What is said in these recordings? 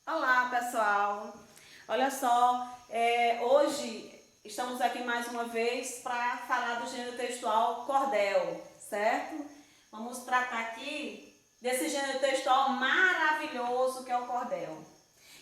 Olá, pessoal! Olha só, hoje estamos aqui mais uma vez para falar do gênero textual cordel, certo? Vamos tratar aqui desse gênero textual maravilhoso que é o cordel.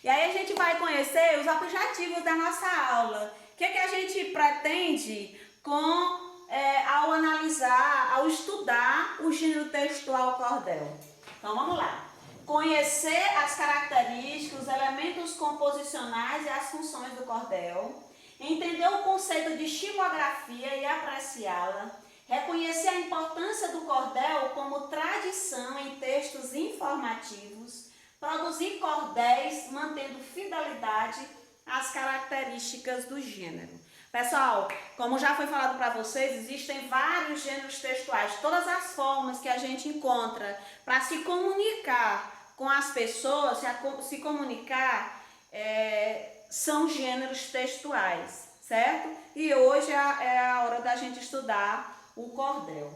E aí a gente vai conhecer os objetivos da nossa aula. O que a gente pretende ao analisar, ao estudar o gênero textual cordel. Então vamos lá. Conhecer as características, os elementos composicionais e as funções do cordel, entender o conceito de xilografia e apreciá-la, reconhecer a importância do cordel como tradição em textos informativos, produzir cordéis mantendo fidelidade às características do gênero. Pessoal, como já foi falado para vocês, existem vários gêneros textuais, todas as formas que a gente encontra para se comunicar com as pessoas, se comunicar, são gêneros textuais, certo? E hoje é a hora da gente estudar o cordel.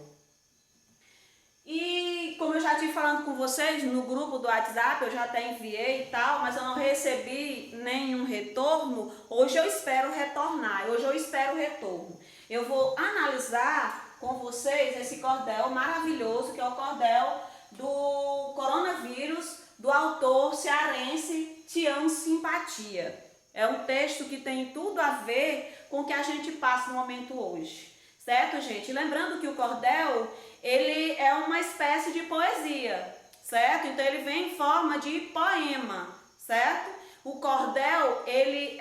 E como eu já estive falando com vocês no grupo do WhatsApp, eu já até enviei e tal, mas eu não recebi nenhum retorno. Hoje eu espero retornar, hoje eu espero retorno. Eu vou analisar com vocês esse cordel maravilhoso, que é o cordel do coronavírus, do autor cearense Tião Simpatia. É um texto que tem tudo a ver com o que a gente passa no momento hoje. Certo, gente? Lembrando que o cordel, ele é uma espécie de poesia, certo? Então ele vem em forma de poema, certo? O cordel, ele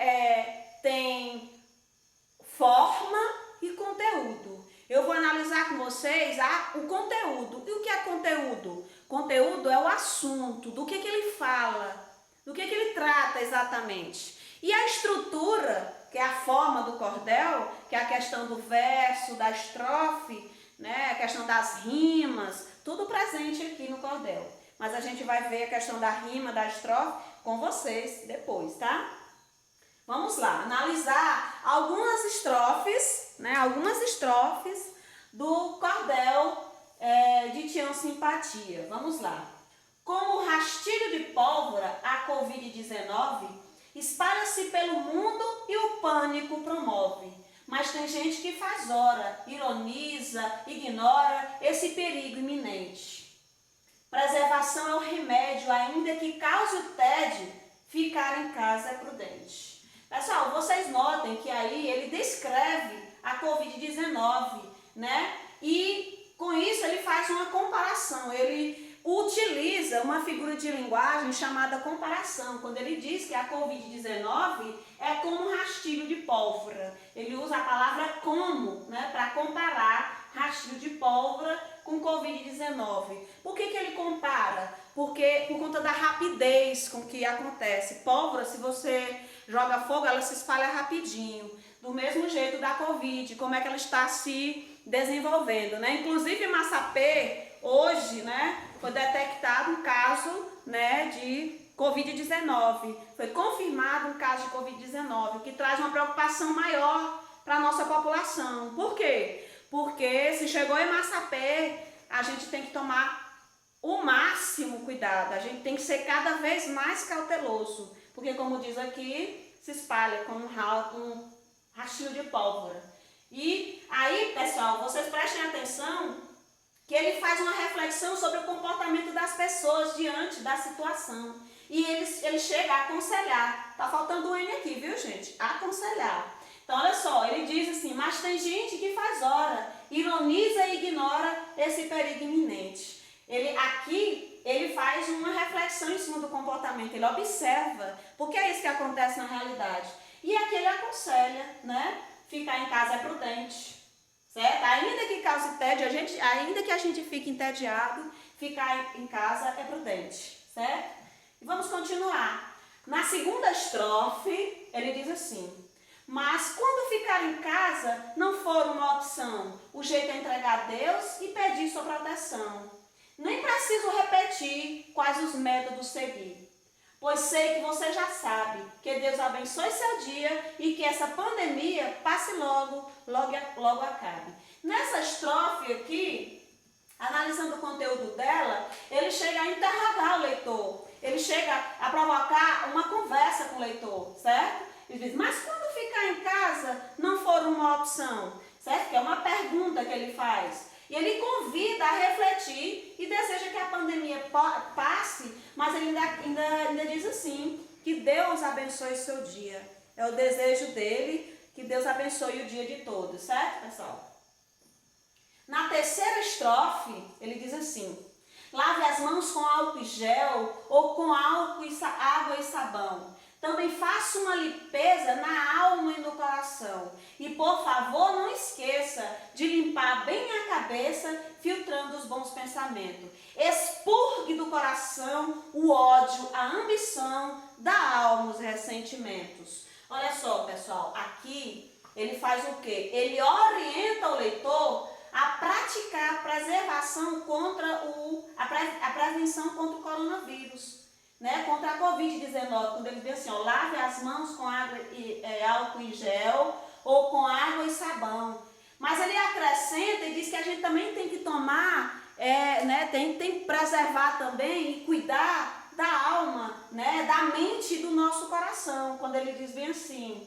tem forma e conteúdo. Eu vou analisar com vocês o conteúdo. E o que é conteúdo? Conteúdo é o assunto, do que ele fala, do que ele trata exatamente. E a estrutura, que é a forma do cordel, que é a questão do verso, da estrofe, né, a questão das rimas, tudo presente aqui no cordel. Mas a gente vai ver a questão da rima, da estrofe com vocês depois, tá? Vamos lá, analisar algumas estrofes, né, do cordel de Tião Simpatia. Vamos lá. Como rastilho de pólvora, a Covid-19 espalha-se pelo mundo e o pânico promove. Mas tem gente que faz hora, ironiza, ignora esse perigo iminente. Preservação é o remédio, ainda que cause o tédio, ficar em casa é prudente. Pessoal, vocês notem que aí ele descreve a Covid-19, né? E com isso ele faz uma comparação, ele utiliza uma figura de linguagem chamada comparação, quando ele diz que a Covid-19 é como um rastilho de pólvora. Ele usa a palavra como, né, para comparar rastilho de pólvora com Covid-19. Por que ele compara? Porque por conta da rapidez com que acontece. Pólvora, se você joga fogo, ela se espalha rapidinho. Do mesmo jeito da Covid, como é que ela está se desenvolvendo, né? Inclusive em Massapê, hoje, né, foi detectado um caso, né, de Covid-19. Foi confirmado um caso de Covid-19, o que traz uma preocupação maior para a nossa população. Por quê? Porque se chegou em Massapê, a gente tem que tomar o máximo cuidado, a gente tem que ser cada vez mais cauteloso, porque como diz aqui, se espalha como um rastilho de pólvora. E aí, pessoal, vocês prestem atenção que ele faz uma reflexão sobre o comportamento das pessoas diante da situação. E ele chega a aconselhar. Tá faltando um N aqui, viu, gente? Aconselhar. Então, olha só, ele diz assim, mas tem gente que faz hora, ironiza e ignora esse perigo iminente. Ele faz uma reflexão em cima do comportamento, ele observa, porque é isso que acontece na realidade. E aqui ele aconselha, né? Ficar em casa é prudente, certo? Ainda que cause tédio, ainda que a gente fique entediado, ficar em casa é prudente, certo? E vamos continuar. Na segunda estrofe, ele diz assim, mas quando ficar em casa não for uma opção, o jeito é entregar a Deus e pedir sua proteção. Nem preciso repetir quais os métodos seguir, pois sei que você já sabe que Deus abençoe seu dia e que essa pandemia passe logo acabe. Nessa estrofe aqui, analisando o conteúdo dela, ele chega a interrogar o leitor. Ele chega a a provocar uma conversa com o leitor, certo? Ele diz, mas quando ficar em casa não for uma opção, certo? Que é uma pergunta que ele faz. E ele convida a refletir e deseja que a pandemia passe, mas ele ainda diz assim, que Deus abençoe o seu dia. É o desejo dele, que Deus abençoe o dia de todos, certo, pessoal? Na terceira estrofe, ele diz assim, lave as mãos com álcool e gel ou com álcool e água e sabão. Também faça uma limpeza na alma e no coração. E, por favor, não esqueça de limpar bem a cabeça, filtrando os bons pensamentos. Expurgue do coração o ódio, a ambição, da alma, os ressentimentos. Olha só, pessoal, aqui ele faz o quê? Ele orienta o leitor a praticar a preservação contra a prevenção contra o coronavírus. Né, contra a Covid-19, quando ele diz assim, ó, lave as mãos com álcool e gel ou com água e sabão. Mas ele acrescenta e diz que a gente também tem que tomar, tem que preservar também e cuidar da alma, né, da mente e do nosso coração. Quando ele diz bem assim,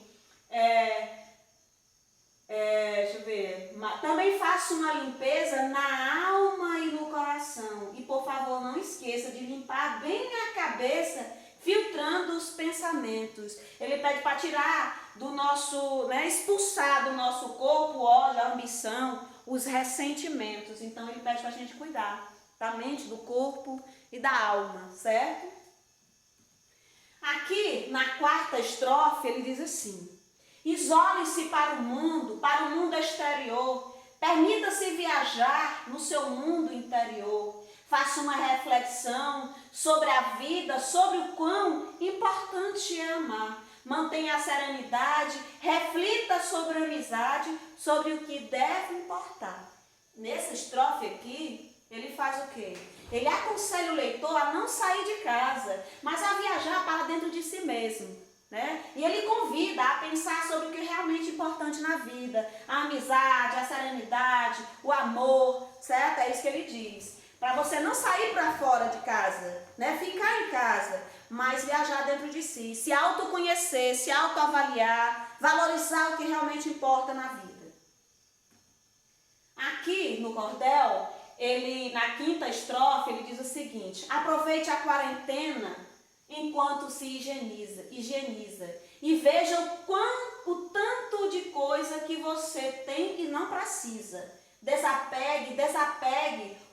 deixa eu ver, também faça uma limpeza na alma e no coração. E por favor, não esqueça de limpar bem a cabeça, filtrando os pensamentos. Ele pede para tirar do nosso, expulsar do nosso corpo o ódio, a ambição, os ressentimentos. Então ele pede para a gente cuidar da mente, do corpo e da alma, certo? Aqui na quarta estrofe ele diz assim, isole-se para o mundo exterior, permita-se viajar no seu mundo interior, faça uma reflexão sobre a vida, sobre o quão importante é amar, mantenha a serenidade, reflita sobre a amizade, sobre o que deve importar. Nessa estrofe aqui, ele faz o quê? Ele aconselha o leitor a não sair de casa, mas a viajar para dentro de si mesmo. Né? E ele convida a pensar sobre o que é realmente importante na vida, a amizade, a serenidade, o amor, certo? É isso que ele diz. Para você não sair para fora de casa, né? Ficar em casa, mas viajar dentro de si, se autoconhecer, se autoavaliar, valorizar o que realmente importa na vida. Aqui no cordel, na quinta estrofe, ele diz o seguinte, aproveite a quarentena enquanto se higieniza e veja o tanto de coisa que você tem e não precisa. Desapegue,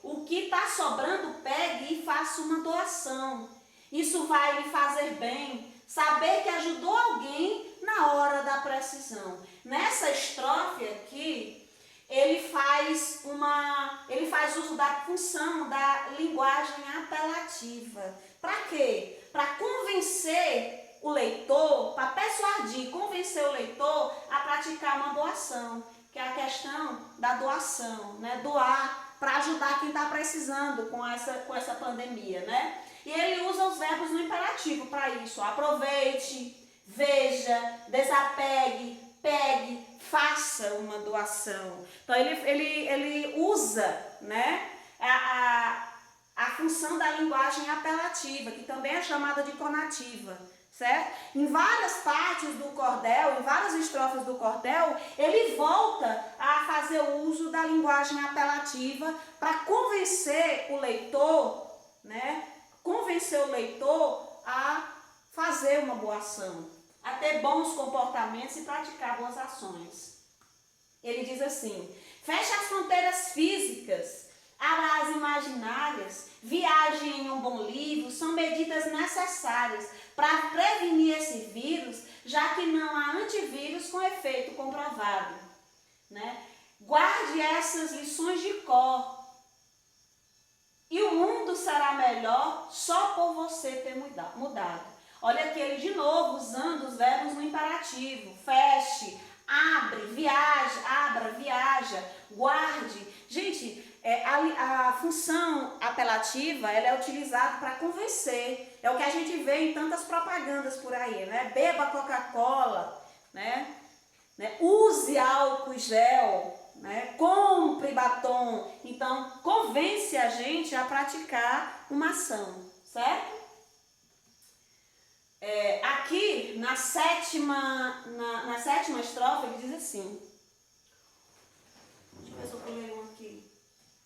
o que está sobrando, pegue e faça uma doação. Isso vai lhe fazer bem, saber que ajudou alguém na hora da precisão. Nessa estrofe aqui, ele faz uso da função da linguagem apelativa. Para quê? Para convencer o leitor, para persuadir, convencer o leitor a praticar uma doação, que é a questão da doação, né? Doar para ajudar quem está precisando com essa pandemia, né? E ele usa os verbos no imperativo para isso. Aproveite, veja, desapegue, pegue, faça uma doação. Então ele usa, né, a função da linguagem apelativa, que também é chamada de conativa, certo? Em várias partes do cordel, em várias estrofes do cordel, ele volta a fazer o uso da linguagem apelativa para convencer o leitor, né? Convencer o leitor a fazer uma boa ação, a ter bons comportamentos e praticar boas ações. Ele diz assim, feche as fronteiras físicas, abra as imaginárias, viaje em um bom livro, são medidas necessárias para prevenir esse vírus, já que não há antivírus com efeito comprovado. Né? Guarde essas lições de cor. E o mundo será melhor só por você ter mudado. Olha aqui ele de novo usando os verbos no imperativo. Feche, abra, viaja, guarde. Gente, a função apelativa ela é utilizada para convencer. É o que a gente vê em tantas propagandas por aí, né? Beba Coca-Cola, né? Use álcool e gel, né? Compre batom. Então, convence a gente a praticar uma ação, certo? na sétima estrofe, ele diz assim. Deixa eu ver se eu pulei um aqui.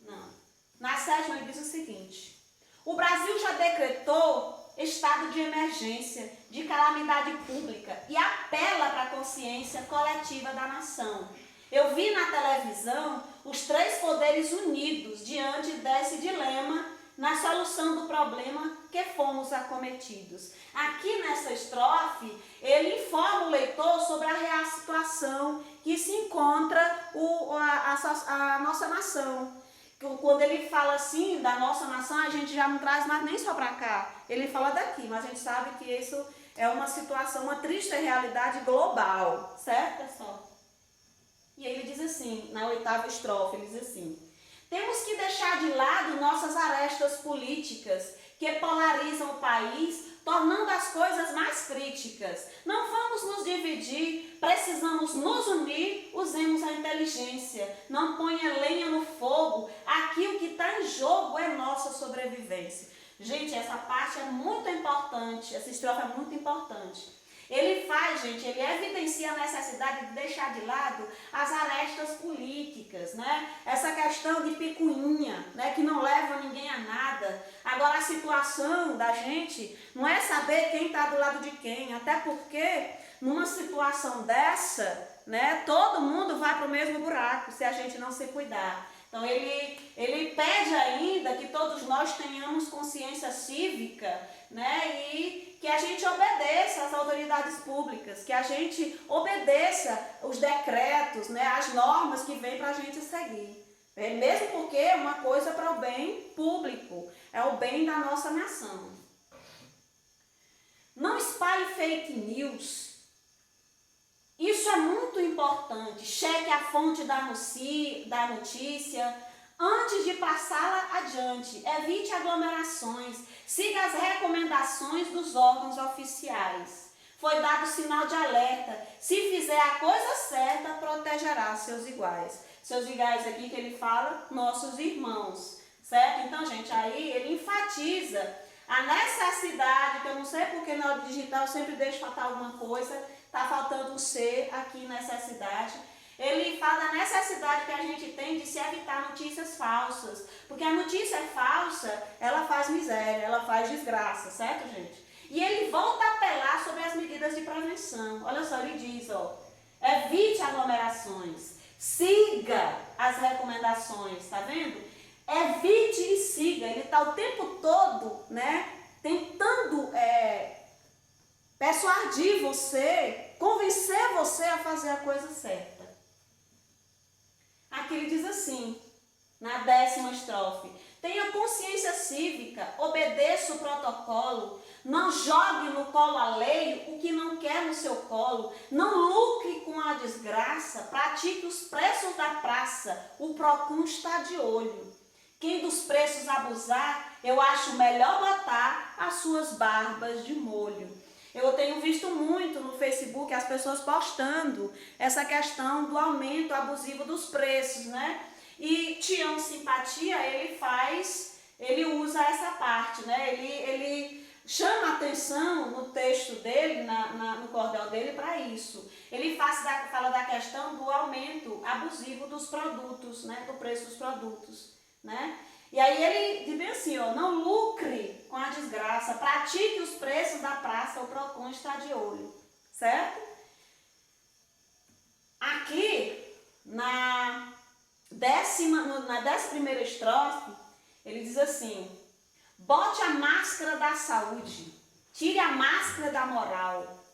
Não. Na sétima, ele diz o seguinte. O Brasil já decretou estado de emergência, de calamidade pública e apela para a consciência coletiva da nação. Eu vi na televisão os três poderes unidos diante desse dilema na solução do problema que fomos acometidos. Aqui nessa estrofe, ele informa o leitor sobre a real situação que se encontra a nossa nação. Quando ele fala assim da nossa nação, a gente já não traz mais nem só para cá. Ele fala daqui, mas a gente sabe que isso é uma situação, uma triste realidade global. Certo, pessoal? E aí ele diz assim, na oitava estrofe, ele diz assim. Temos que deixar de lado nossas arestas políticas que polarizam o país, tornando as coisas mais críticas. Não vamos nos dividir, precisamos nos unir, usemos a inteligência. Não ponha lenha no fogo, aqui o que está em jogo é nossa sobrevivência. Gente, essa parte é muito importante, essa estrofe é muito importante. Ele faz, gente, ele evidencia a necessidade de deixar de lado as arestas políticas, né? Essa questão de picuinha, né? Que não leva ninguém a nada. Agora, a situação da gente não é saber quem está do lado de quem, até porque numa situação dessa, né? Todo mundo vai para o mesmo buraco se a gente não se cuidar. Então, ele pede ainda que todos nós tenhamos consciência cívica, né? E que a gente obedeça às autoridades públicas, que a gente obedeça os decretos, né? As normas que vêm para a gente seguir. Mesmo porque é uma coisa para o bem público, é o bem da nossa nação. Não espalhe fake news. Isso é muito importante. Cheque a fonte da notícia antes de passá-la adiante. Evite aglomerações. Siga as recomendações dos órgãos oficiais. Foi dado sinal de alerta. Se fizer a coisa certa, protegerá seus iguais. Seus iguais aqui que ele fala, nossos irmãos. Certo? Então, gente, aí ele enfatiza a necessidade, que eu não sei porque na hora digital eu sempre deixo faltar alguma coisa. Está faltando o C aqui, necessidade. Ele fala da necessidade que a gente tem de se evitar notícias falsas. Porque a notícia falsa, ela faz miséria, ela faz desgraça, certo, gente? E ele volta a apelar sobre as medidas de prevenção. Olha só, ele diz, ó, evite aglomerações, siga as recomendações, tá vendo? Evite e siga. Ele está o tempo todo, né, tentando persuadir você, convencer você a fazer a coisa certa. Aqui ele diz assim, na 10ª estrofe, tenha consciência cívica, obedeça o protocolo, não jogue no colo alheio o que não quer no seu colo, não lucre com a desgraça, pratique os preços da praça, o PROCON está de olho. Quem dos preços abusar, eu acho melhor botar as suas barbas de molho. Eu tenho visto muito no Facebook as pessoas postando essa questão do aumento abusivo dos preços, né? E Tião Simpatia, ele usa essa parte, né? Ele chama atenção no texto dele, no cordel dele, para isso. Ele fala da questão do aumento abusivo dos produtos, né? Do preço dos produtos, né? E aí ele diz bem assim, ó, não lucre com a desgraça, pratique os preços da praça, o PROCON está de olho, certo? Aqui, na 11ª estrofe, ele diz assim, bote a máscara da saúde, tire a máscara da moral.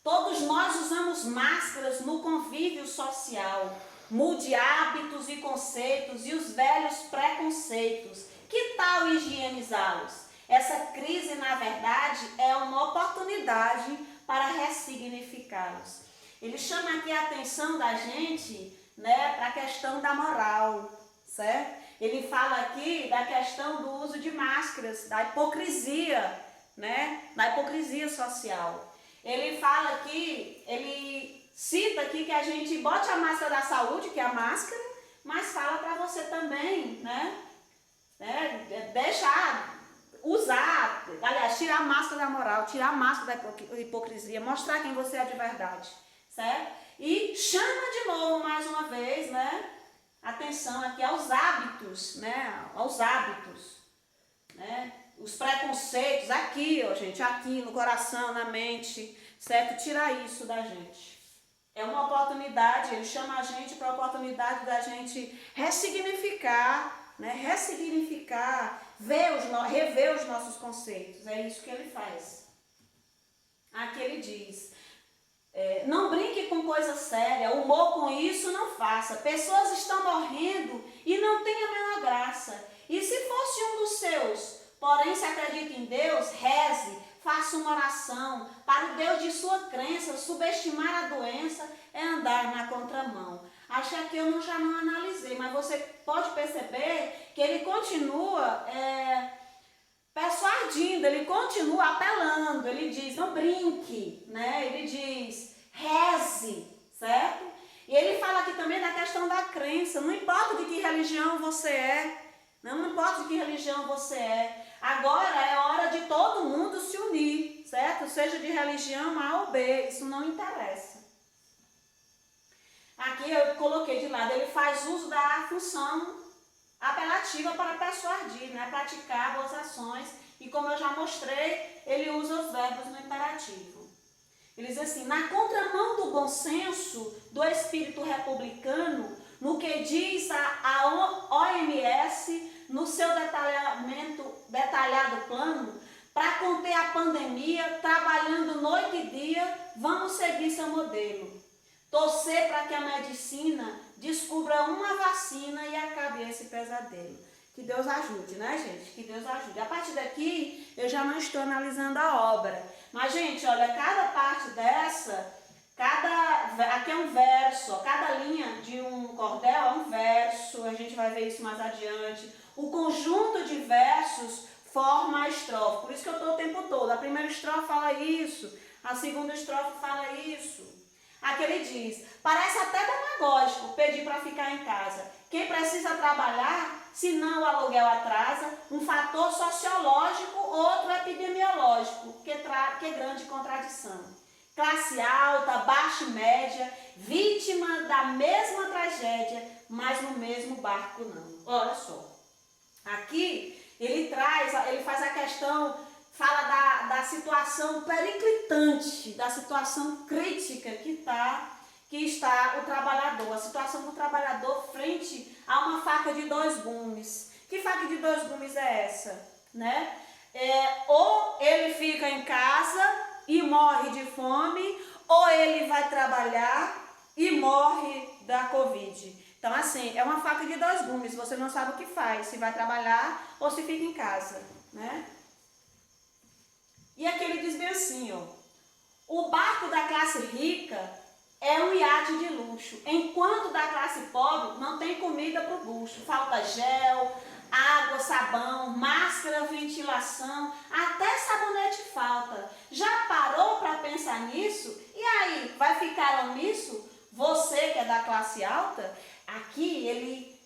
Todos nós usamos máscaras no convívio social. Mude hábitos e conceitos e os velhos preconceitos. Que tal higienizá-los? Essa crise, na verdade, é uma oportunidade para ressignificá-los. Ele chama aqui a atenção da gente, né, para a questão da moral, certo? Ele fala aqui da questão do uso de máscaras, da hipocrisia, né, da hipocrisia social. Ele fala aqui, ele cita aqui que a gente bote a máscara da saúde, que é a máscara, mas fala para você também, né? Deixar usar, aliás, tirar a máscara da moral, tirar a máscara da hipocrisia, mostrar quem você é de verdade, certo? E chama de novo, mais uma vez, né? Atenção aqui aos hábitos, né? Aos hábitos, né? Os preconceitos aqui, ó, gente, aqui no coração, na mente, certo? Tirar isso da gente. É uma oportunidade, ele chama a gente para a oportunidade da gente ressignificar, né? Ressignificar, rever os nossos conceitos. É isso que ele faz. Aqui ele diz, não brinque com coisa séria, humor com isso não faça. Pessoas estão morrendo e não tem a menor graça. E se fosse um dos seus, porém se acredita em Deus, reze, faça uma oração. Para o Deus de sua crença, subestimar a doença é andar na contramão. Acho que aqui eu já não analisei, mas você pode perceber que ele continua persuadindo, ele continua apelando, ele diz, não brinque, né? Ele diz, reze, certo? E ele fala aqui também da questão da crença, não importa de que religião você é, não importa de que religião você é, agora é hora de todo mundo se unir, certo? Seja de religião A ou B, isso não interessa. Aqui eu coloquei de lado, ele faz uso da função apelativa para persuadir, né? Praticar boas ações, e como eu já mostrei, ele usa os verbos no imperativo. Ele diz assim, na contramão do bom senso, do espírito republicano, no que diz a OMS, no seu detalhado plano, para conter a pandemia, trabalhando noite e dia, vamos seguir seu modelo. Torcer para que a medicina descubra uma vacina e acabe esse pesadelo. Que Deus ajude, né, gente? Que Deus ajude. A partir daqui, eu já não estou analisando a obra. Mas, gente, olha, cada parte dessa, aqui é um verso, ó, cada linha de um cordel é um verso, a gente vai ver isso mais adiante. O conjunto de versos forma a estrofe. Por isso que eu estou o tempo todo. A primeira estrofe fala isso, a segunda estrofe fala isso. Aqui ele diz, parece até demagógico pedir para ficar em casa. Quem precisa trabalhar, se não o aluguel atrasa, um fator sociológico, outro epidemiológico, que grande contradição. Classe alta, baixa e média, vítima da mesma tragédia, mas no mesmo barco não. Olha só, aqui ele faz a questão, fala da situação periclitante, da situação crítica que está o trabalhador, a situação do trabalhador frente a uma faca de dois gumes. Que faca de dois gumes é essa? Né? Ou ele fica em casa e morre de fome, ou ele vai trabalhar e morre da Covid. Então, assim, é uma faca de dois gumes, você não sabe o que faz, se vai trabalhar ou se fica em casa, né? E aqui ele diz bem assim, ó, o barco da classe rica é um iate de luxo, enquanto da classe pobre não tem comida para o bucho, falta gel, água, sabão, máscara, ventilação, até sabonete falta. Já parou para pensar nisso? E aí, vai ficar omisso? Você que é da classe alta, aqui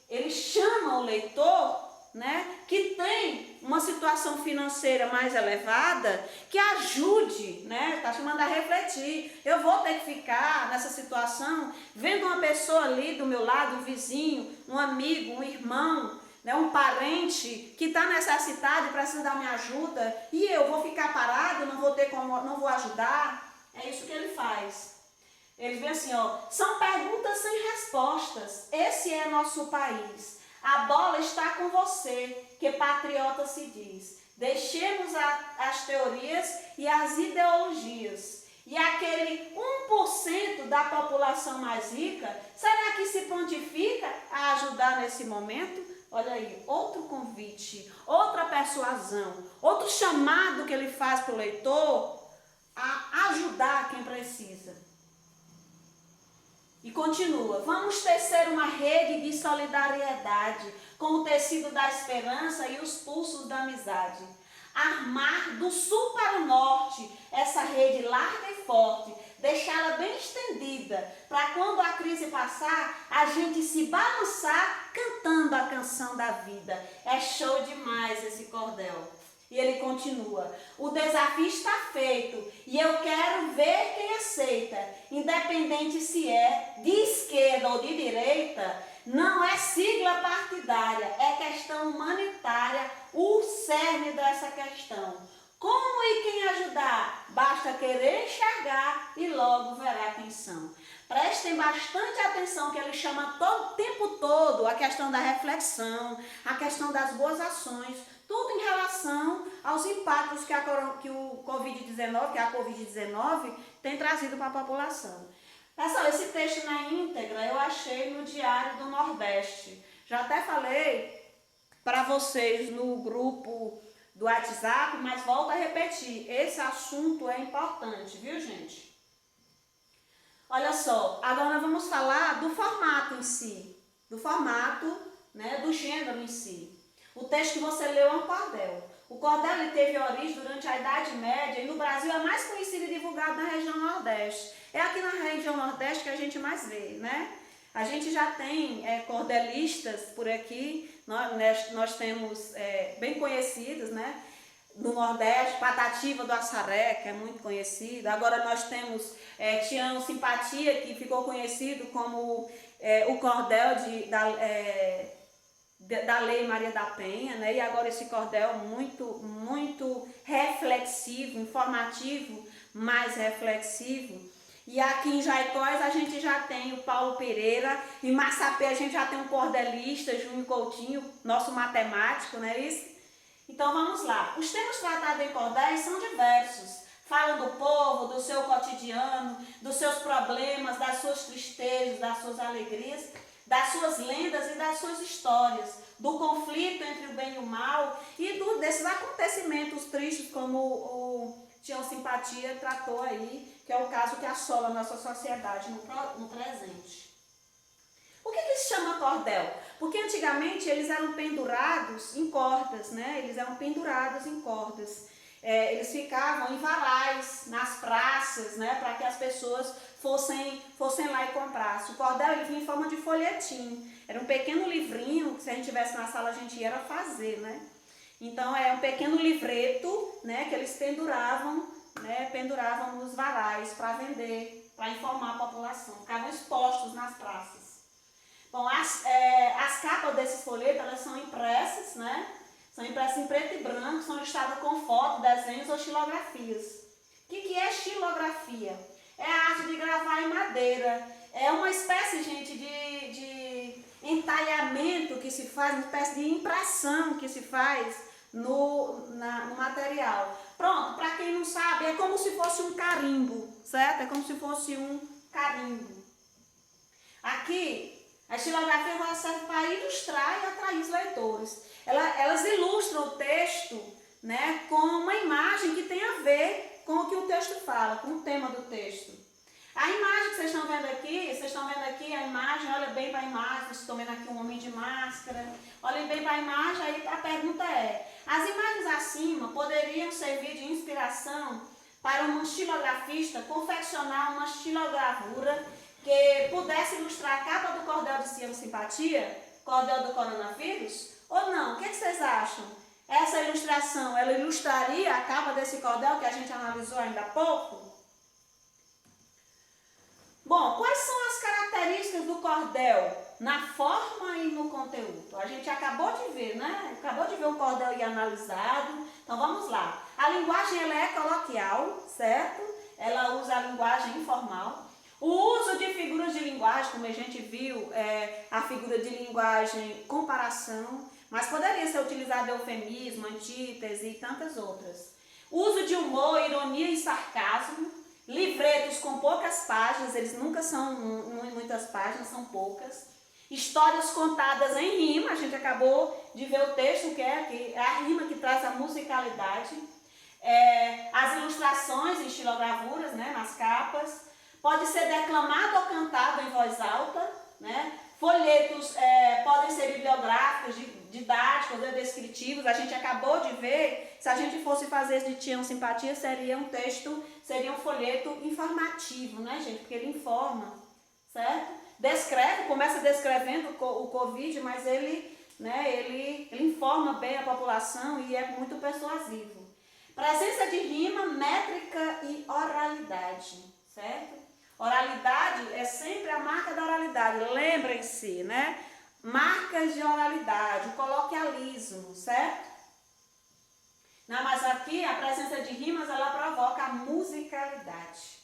ele chama o leitor, né, que tem uma situação financeira mais elevada, que ajude, né, está chamando a refletir. Eu vou ter que ficar nessa situação, vendo uma pessoa ali do meu lado, um vizinho, um amigo, um irmão, né, um parente que está necessitado e precisa da minha ajuda, e eu vou ficar parado, não vou ajudar. É isso que ele faz. Ele vê assim, ó, são perguntas sem respostas. Esse é nosso país. A bola está com você, que patriota se diz. Deixemos as teorias e as ideologias. E aquele 1% da população mais rica, será que se prontifica a ajudar nesse momento? Olha aí, outro convite, outra persuasão, outro chamado que ele faz para o leitor a ajudar quem precisa. E continua, vamos tecer uma rede de solidariedade com o tecido da esperança e os pulsos da amizade. Armar do sul para o norte essa rede larga e forte, deixá-la bem estendida, para quando a crise passar, a gente se balançar cantando a canção da vida. É show demais esse cordel. E ele continua: o desafio está feito e eu quero ver quem aceita, independente se é de esquerda ou de direita. Não é sigla partidária, é questão humanitária, o cerne dessa questão. Como e quem ajudar? Basta querer enxergar e logo verá quem são. Prestem bastante atenção que ele chama o tempo todo a questão da reflexão, a questão das boas ações, tudo em relação aos impactos que o Covid-19, que a Covid-19 tem trazido para a população. Pessoal, esse texto na íntegra eu achei no Diário do Nordeste. Já até falei para vocês no grupo do WhatsApp, mas volto a repetir, esse assunto é importante, viu, gente? Olha só, agora vamos falar do formato em si, do formato, né, do gênero em si. O texto que você leu é um cordel. O cordel ele teve origem durante a Idade Média e no Brasil é mais conhecido e divulgado na região Nordeste. É aqui na região Nordeste que a gente mais vê, né? A gente já tem cordelistas por aqui, nós temos bem conhecidos, né? No Nordeste, Patativa do Assaré, que é muito conhecido. Agora nós temos Tião Simpatia, que ficou conhecido como o cordel da Lei Maria da Penha, né? E agora esse cordel muito reflexivo, informativo, mais reflexivo. E aqui em Jaicós a gente já tem o Paulo Pereira, em Massapé a gente já tem um cordelista, Júnior Coutinho, nosso matemático, não é isso? Então vamos lá. Os temas tratados em cordéis são diversos. Falam do povo, do seu cotidiano, dos seus problemas, das suas tristezas, das suas alegrias, das suas lendas e das suas histórias, do conflito entre o bem e o mal e desses acontecimentos tristes como o Tião Simpatia tratou aí, que é o caso que assola a nossa sociedade no presente. O que se chama cordel? Porque antigamente eles eram pendurados em cordas, né? Eles eram pendurados em cordas. Eles ficavam em varais, nas praças, né? Para que as pessoas fossem lá e comprassem. O cordel ele vinha em forma de folhetim. Era um pequeno livrinho que se a gente tivesse na sala a gente ia fazer, né? Então é um pequeno livreto, né? Que eles penduravam nos varais para vender, para informar a população. Ficavam expostos nas praças. Bom, as capas desses folhetos, elas são impressas, né? São impressas em preto e branco, são listadas com fotos, desenhos ou xilografias. O que é xilografia? É a arte de gravar em madeira. É uma espécie, gente, de entalhamento que se faz, uma espécie de impressão que se faz no material. Pronto, para quem não sabe, é como se fosse um carimbo, certo? É como se fosse um carimbo. Aqui, a xilografia ela serve para ilustrar e atrair os leitores. Elas ilustram o texto, né, com uma imagem que tem a ver com o que o texto fala, com o tema do texto. A imagem que vocês estão vendo aqui, a imagem, olha bem para a imagem, vocês estão vendo aqui um homem de máscara, olhem bem para a imagem, aí a pergunta é, as imagens acima poderiam servir de inspiração para um xilografista confeccionar uma xilogravura que pudesse ilustrar a capa do cordel de Tião Simpatia, cordel do coronavírus, ou não? O que vocês acham? Essa ilustração, ela ilustraria a capa desse cordel que a gente analisou ainda há pouco? Bom, quais são as características do cordel na forma e no conteúdo? A gente acabou de ver, né? Acabou de ver o cordel aí analisado. Então vamos lá. A linguagem ela é coloquial, certo? Ela usa a linguagem informal. O uso de figuras de linguagem, como a gente viu, a figura de linguagem comparação, mas poderia ser utilizado eufemismo, antítese e tantas outras. Uso de humor, ironia e sarcasmo, livretos com poucas páginas, eles nunca são muitas páginas, são poucas. Histórias contadas em rima, a gente acabou de ver o texto, que é a rima que traz a musicalidade. As ilustrações em xilogravuras, né, nas capas. Pode ser declamado ou cantado em voz alta, né? Folhetos podem ser bibliográficos, didáticos, descritivos. A gente acabou de ver, se a gente fosse fazer de Tião Simpatia, seria um texto, seria um folheto informativo, né, gente? Porque ele informa, certo? Começa descrevendo o Covid, mas ele né, ele informa bem a população e é muito persuasivo. Presença de rima, métrica e oralidade, certo? Oralidade é sempre a marca da oralidade, lembrem-se, né? Marcas de oralidade, coloquialismo, certo? Não, mas aqui a presença de rimas, ela provoca a musicalidade.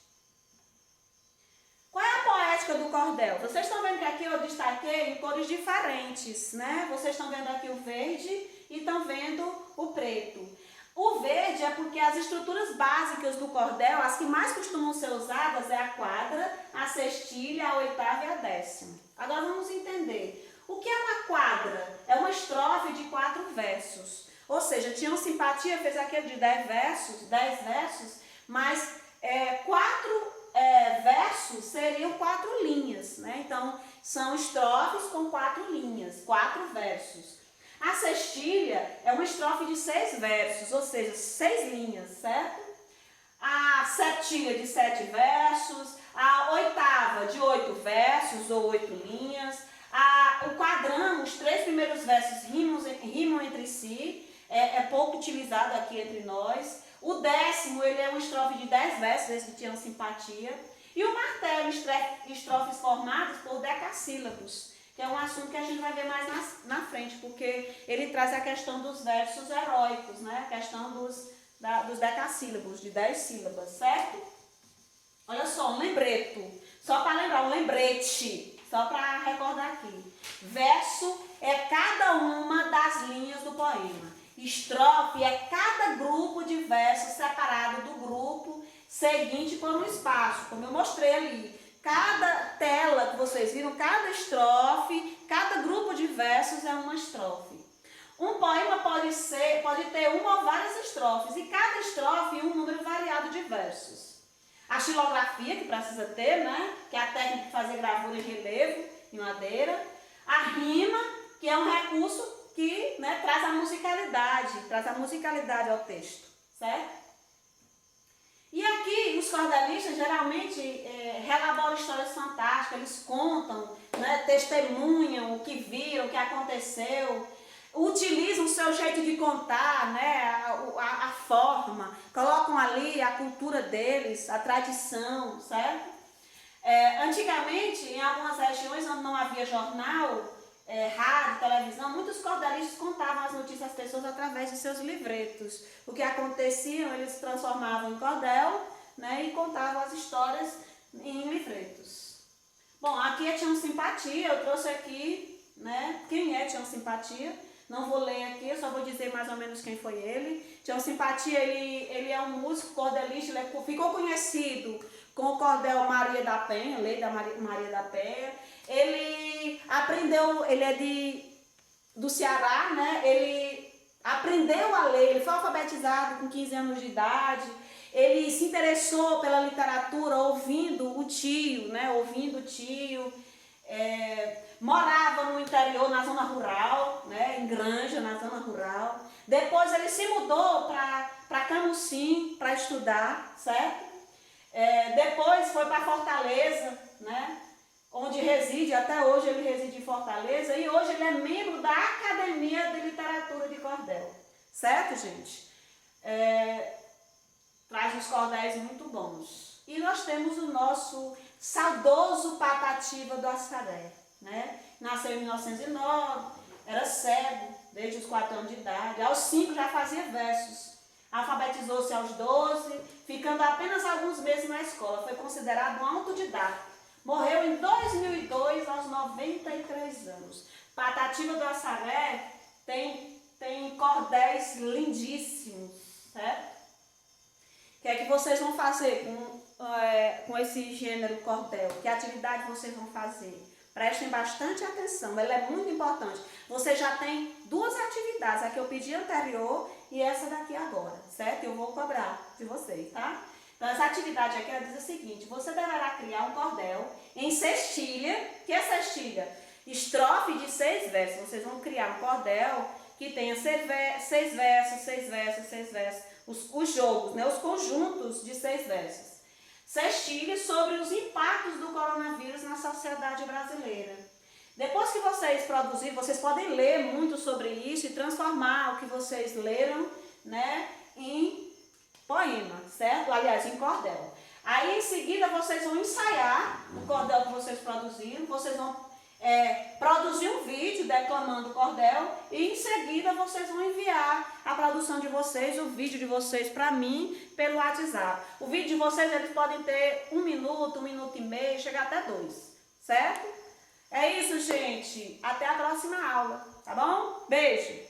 Qual é a poética do cordel? Vocês estão vendo que aqui eu destaquei em cores diferentes, né? Vocês estão vendo aqui o verde e estão vendo o preto. O verde é porque as estruturas básicas do cordel, as que mais costumam ser usadas é a quadra, a sextilha, a oitava e a décima. Agora vamos entender. O que é uma quadra? É uma estrofe de 4 versos. Ou seja, Tião Simpatia fez aquele de 10 versos, mas 4 versos seriam 4 linhas, né? Então, são estrofes com 4 linhas, 4 versos. A sextilha é uma estrofe de 6 versos, ou seja, 6 linhas, certo? A septilha de 7 versos, a oitava de 8 versos ou 8 linhas. O quadrão, os 3 primeiros versos rimam entre si, é pouco utilizado aqui entre nós. O décimo, ele é uma estrofe de 10 versos, esse que tinha simpatia. E o martelo, estrofes formadas por decassílabos, que é um assunto que a gente vai ver mais na frente, porque ele traz a questão dos versos heróicos, né? A questão dos decassílabos, de 10 sílabas, certo? Olha só, um lembreto, só para lembrar, um lembrete, só para recordar aqui. Verso é cada uma das linhas do poema. Estrofe é cada grupo de versos separado do grupo seguinte por um espaço, como eu mostrei ali. Cada tela que vocês viram, cada estrofe, cada grupo de versos é uma estrofe. Um poema pode ter uma ou várias estrofes, e cada estrofe um número variado de versos. A xilografia, que precisa ter, né? Que é a técnica de fazer gravura em relevo, em madeira. A rima, que é um recurso que, né, traz a musicalidade ao texto, certo? E aqui, os cordelistas geralmente relaboram histórias fantásticas, eles contam, né, testemunham o que viram, o que aconteceu, utilizam o seu jeito de contar, né, a forma, colocam ali a cultura deles, a tradição, certo? Antigamente, em algumas regiões onde não havia jornal, rádio, televisão, muitos cordelistas contavam as notícias às pessoas através de seus livretos. O que acontecia, eles transformavam em cordel, né, e contavam as histórias em livretos. Bom, aqui é Tião Simpatia, eu trouxe aqui, né, quem é Tião Simpatia. Não vou ler aqui, eu só vou dizer mais ou menos quem foi ele. Tião Simpatia, ele é um músico cordelista, ele ficou conhecido com o cordel Maria da Penha, lei da Maria da Penha. Ele aprendeu, ele é do Ceará, né? Ele aprendeu a ler, ele foi alfabetizado com 15 anos de idade. Ele se interessou pela literatura ouvindo o tio, né? Morava no interior, na zona rural, né? Em Granja, na zona rural. Depois ele se mudou para Camusim para estudar, certo? Depois foi para Fortaleza, né? Onde reside, até hoje ele reside em Fortaleza, e hoje ele é membro da Academia de Literatura de Cordel. Certo, gente? Traz uns cordéis muito bons. E nós temos o nosso saudoso Patativa do Assaré, né? Nasceu em 1909, era cego, desde os 4 anos de idade. Aos 5 já fazia versos. Alfabetizou-se aos 12, ficando apenas alguns meses na escola. Foi considerado um autodidata. Morreu em 2002, aos 93 anos. Patativa do Assaré tem cordéis lindíssimos, certo? O que é que vocês vão fazer com esse gênero cordel? Que atividade vocês vão fazer? Prestem bastante atenção, ela é muito importante. Você já tem 2 atividades, a que eu pedi anterior e essa daqui agora, certo? Eu vou cobrar de vocês, tá? Então, essa atividade aqui, ela diz o seguinte: você deverá criar um cordel em sextilha. Que é sextilha? Estrofe de 6 versos. Vocês vão criar um cordel que tenha 6 versos, 6 versos, 6 versos. Os jogos, né? Os conjuntos de 6 versos. Sextilha sobre os impactos do coronavírus na sociedade brasileira. Depois que vocês produzirem, vocês podem ler muito sobre isso e transformar o que vocês leram, né, em poema, certo? Aliás, em cordel. Aí em seguida vocês vão ensaiar o cordel que vocês produziram, vocês vão produzir um vídeo declamando o cordel e em seguida vocês vão enviar a produção de vocês, o vídeo de vocês para mim pelo WhatsApp. O vídeo de vocês eles podem ter 1 minuto, 1 minuto e meio, chegar até 2, certo? É isso, gente. Até a próxima aula, tá bom? Beijo!